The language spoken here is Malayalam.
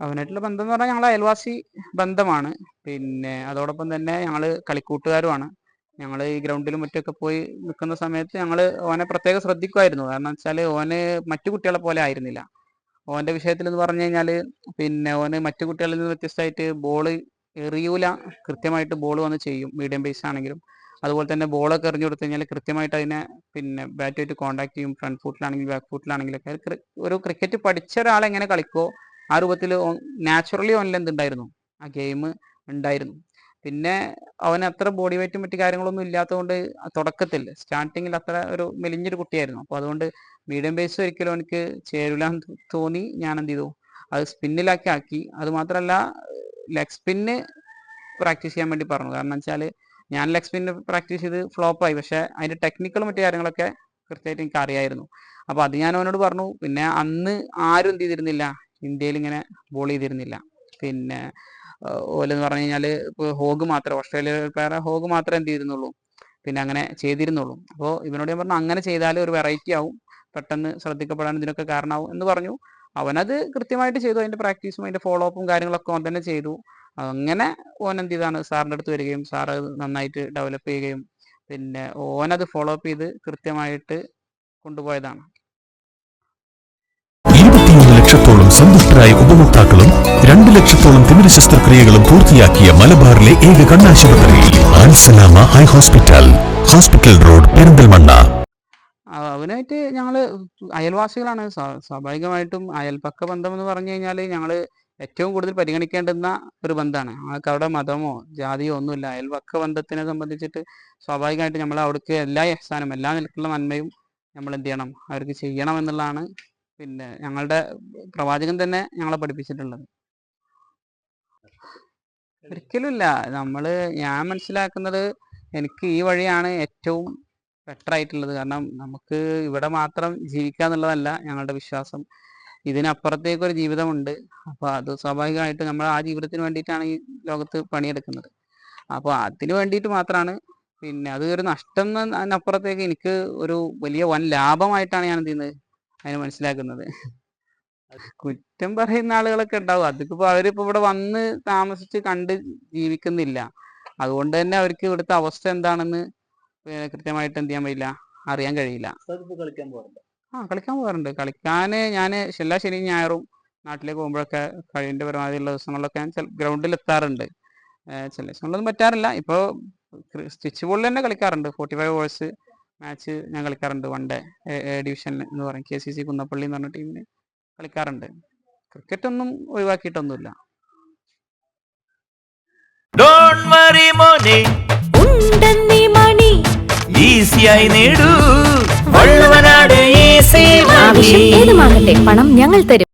അവനായിട്ടുള്ള ബന്ധം എന്ന് പറഞ്ഞാൽ ഞങ്ങൾ അയൽവാസി ബന്ധമാണ്. പിന്നെ അതോടൊപ്പം തന്നെ ഞങ്ങൾ കളിക്കൂട്ടുകാരുമാണ്. ഞങ്ങൾ ഈ ഗ്രൗണ്ടിലും മറ്റൊക്കെ പോയി നിൽക്കുന്ന സമയത്ത് ഞങ്ങൾ ഓനെ പ്രത്യേകം ശ്രദ്ധിക്കുമായിരുന്നു. കാരണം വെച്ചാൽ ഓന് മറ്റു കുട്ടികളെ പോലെ ആയിരുന്നില്ല. ഓൻ്റെ വിഷയത്തിൽ എന്ന് പറഞ്ഞു കഴിഞ്ഞാൽ പിന്നെ ഓന് മറ്റു കുട്ടികളിൽ നിന്ന് വ്യത്യസ്തമായിട്ട് ബോൾ എറിയൂല, കൃത്യമായിട്ട് ബോൾ വന്ന് ചെയ്യും. മീഡിയം പേസ് ആണെങ്കിലും അതുപോലെ തന്നെ ബോളൊക്കെ എറിഞ്ഞു കൊടുത്തു കഴിഞ്ഞാൽ കൃത്യമായിട്ട് അതിനെ പിന്നെ ബാറ്റുമായിട്ട് കോൺടാക്ട് ചെയ്യും. ഫ്രണ്ട് ഫുട്ടിലാണെങ്കിലും ബാക്ക് ഫുട്ടിലാണെങ്കിലൊക്കെ ഒരു ക്രിക്കറ്റ് പഠിച്ച ഒരാളെങ്ങനെ കളിക്കോ ആ രൂപത്തിൽ നാച്ചുറലി ഓനിൽ എന്തുണ്ടായിരുന്നു, ആ ഗെയിം ഉണ്ടായിരുന്നു. പിന്നെ അവന് അത്ര ബോഡി വെയിറ്റും മറ്റു കാര്യങ്ങളൊന്നും ഇല്ലാത്തതുകൊണ്ട് തുടക്കത്തിൽ സ്റ്റാർട്ടിങ്ങിൽ അത്ര ഒരു മെലിഞ്ഞൊരു കുട്ടിയായിരുന്നു. അപ്പോൾ അതുകൊണ്ട് മീഡിയം ബേസ് ഒരിക്കലും എനിക്ക് ചേരൂലെന്ന് തോന്നി. ഞാൻ എന്ത് ചെയ്തു, അത് സ്പിന്നിലാക്കി ആക്കി. അത് മാത്രമല്ല ലെഗ് സ്പിന്ന് പ്രാക്ടീസ് ചെയ്യാൻ വേണ്ടി പറഞ്ഞു. കാരണം വെച്ചാൽ ഞാൻ ലെഗ് സ്പിന്ന് പ്രാക്ടീസ് ചെയ്ത് ഫ്ലോപ്പായി. പക്ഷേ അതിൻ്റെ ടെക്നിക്കലും മറ്റു കാര്യങ്ങളൊക്കെ കൃത്യമായിട്ട് എനിക്ക് അറിയായിരുന്നു. അപ്പോൾ അത് ഞാൻ അവനോട് പറഞ്ഞു. പിന്നെ അന്ന് ആരും എന്ത് ചെയ്തിരുന്നില്ല, ഇന്ത്യയിൽ ഇങ്ങനെ ബോൾ ചെയ്തിരുന്നില്ല. പിന്നെ ഓലെന്ന് പറഞ്ഞു കഴിഞ്ഞാൽ ഇപ്പോൾ ഹോഗ് മാത്രമേ, ഓസ്ട്രേലിയ പ്ലെയർ ഹോഗ് മാത്രമേ എന്ത് ചെയ്തിരുന്നുള്ളൂ, പിന്നെ അങ്ങനെ ചെയ്തിരുന്നുള്ളൂ. അപ്പോൾ ഇവനോട് ഞാൻ പറഞ്ഞു അങ്ങനെ ചെയ്താൽ ഒരു വെറൈറ്റി ആവും, പെട്ടെന്ന് ശ്രദ്ധിക്കപ്പെടാൻ ഇതിനൊക്കെ കാരണമാവും എന്ന് പറഞ്ഞു. അവനത് കൃത്യമായിട്ട് ചെയ്തു. അതിൻ്റെ പ്രാക്ടീസും അതിൻ്റെ ഫോളോ അപ്പും കാര്യങ്ങളൊക്കെ ഓൻ തന്നെ ചെയ്തു. അങ്ങനെ ഓൻ എന്ത് ചെയ്താണ് സാറിൻ്റെ അടുത്ത് വരികയും സാർ അത് നന്നായിട്ട് ഡെവലപ്പ് ചെയ്യുകയും പിന്നെ ഓനത് ഫോളോ അപ്പ് ചെയ്ത് കൃത്യമായിട്ട് കൊണ്ടുപോയതാണ്. 21 ലക്ഷത്തോളം സന്തുഷ്ടരായ ഉപഭോക്താക്കളും 2 ലക്ഷത്തോളം തിമിര ശസ്ത്രക്രിയകളും പൂർത്തിയാക്കിയ മലബാറിലെ ഏക കണ്ണാശുപത്രി Alsalama eye hospital, hospital road, Perinthalmanna. അവനായിട്ട് ഞങ്ങൾ അയൽവാസികളാണ്. സ്വാഭാവികമായിട്ടും അയൽപക്ക ബന്ധം എന്ന് പറഞ്ഞു കഴിഞ്ഞാൽ ഞങ്ങൾ ഏറ്റവും കൂടുതൽ പരിഗണിക്കേണ്ടുന്ന ഒരു ബന്ധമാണ്. ആൾക്ക് അവിടെ മതമോ ജാതിയോ ഒന്നുമില്ല. അയൽപക്ക ബന്ധത്തിനെ സംബന്ധിച്ചിട്ട് സ്വാഭാവികമായിട്ട് നമ്മൾ അവിടേക്ക് എല്ലാ എഹ്സാനും എല്ലാ നിലക്കുള്ള നന്മയും നമ്മൾ എന്ത് ചെയ്യണം, അവർക്ക് ചെയ്യണം എന്നുള്ളതാണ് പിന്നെ ഞങ്ങളുടെ പ്രവാചകൻ തന്നെ ഞങ്ങളെ പഠിപ്പിച്ചിട്ടുള്ളത്. ഒരിക്കലുമില്ല. ഞാൻ മനസ്സിലാക്കുന്നത് എനിക്ക് ഈ വഴിയാണ് ഏറ്റവും ബെറ്റർ ആയിട്ടുള്ളത്. കാരണം നമുക്ക് ഇവിടെ മാത്രം ജീവിക്കുക എന്നുള്ളതല്ല ഞങ്ങളുടെ വിശ്വാസം. ഇതിനപ്പുറത്തേക്കൊരു ജീവിതമുണ്ട്. അപ്പോൾ അത് സ്വാഭാവികമായിട്ട് നമ്മൾ ആ ജീവിതത്തിന് വേണ്ടിയിട്ടാണ് ഈ ലോകത്ത് പണിയെടുക്കുന്നത്. അപ്പോൾ അതിന് വേണ്ടിയിട്ട് മാത്രമാണ്. പിന്നെ അത് ഒരു നഷ്ടം എന്നപ്പുറത്തേക്ക് എനിക്ക് ഒരു വലിയ വൻ ലാഭമായിട്ടാണ് ഞാൻ എന്ത് ചെയ്യുന്നത്, അതിനെ മനസ്സിലാക്കുന്നത്. കുറ്റം പറയുന്ന ആളുകളൊക്കെ ഉണ്ടാവും. അതിപ്പോൾ അവരിപ്പോൾ ഇവിടെ വന്ന് താമസിച്ച് കണ്ട് ജീവിക്കുന്നില്ല. അതുകൊണ്ട് തന്നെ അവർക്ക് ഇവിടുത്തെ അവസ്ഥ എന്താണെന്ന് കൃത്യമായിട്ട് എന്ത് ചെയ്യാൻ കഴിയില്ല, അറിയാൻ കഴിയില്ല. കളിക്കാൻ പോകാറുണ്ട്. കളിക്കാൻ ഞാൻ എല്ലാ ശനിയും ഞായറും നാട്ടിലേക്ക് പോകുമ്പോഴൊക്കെ കഴിവിൻ്റെ പരമാവധിയുള്ള ദിവസങ്ങളിലൊക്കെ ഞാൻ ഗ്രൗണ്ടിൽ എത്താറുണ്ട്. ചില ദിവസങ്ങളിലൊന്നും പറ്റാറില്ല. ഇപ്പോൾ സ്റ്റിച്ച് ബോളിൽ തന്നെ കളിക്കാറുണ്ട്. 45 ഓവേഴ്സ് മാച്ച് ഞാൻ കളിക്കാറുണ്ട്. വൺ ഡേ ഡിവിഷനിൽ എന്ന് പറയും, KCC കുന്നപ്പള്ളി എന്ന് പറഞ്ഞ ടീമിന് കളിക്കാറുണ്ട്. ക്രിക്കറ്റ് ഒന്നും ഒഴിവാക്കിയിട്ടൊന്നുമില്ല. പണം ഞങ്ങൾ തരും.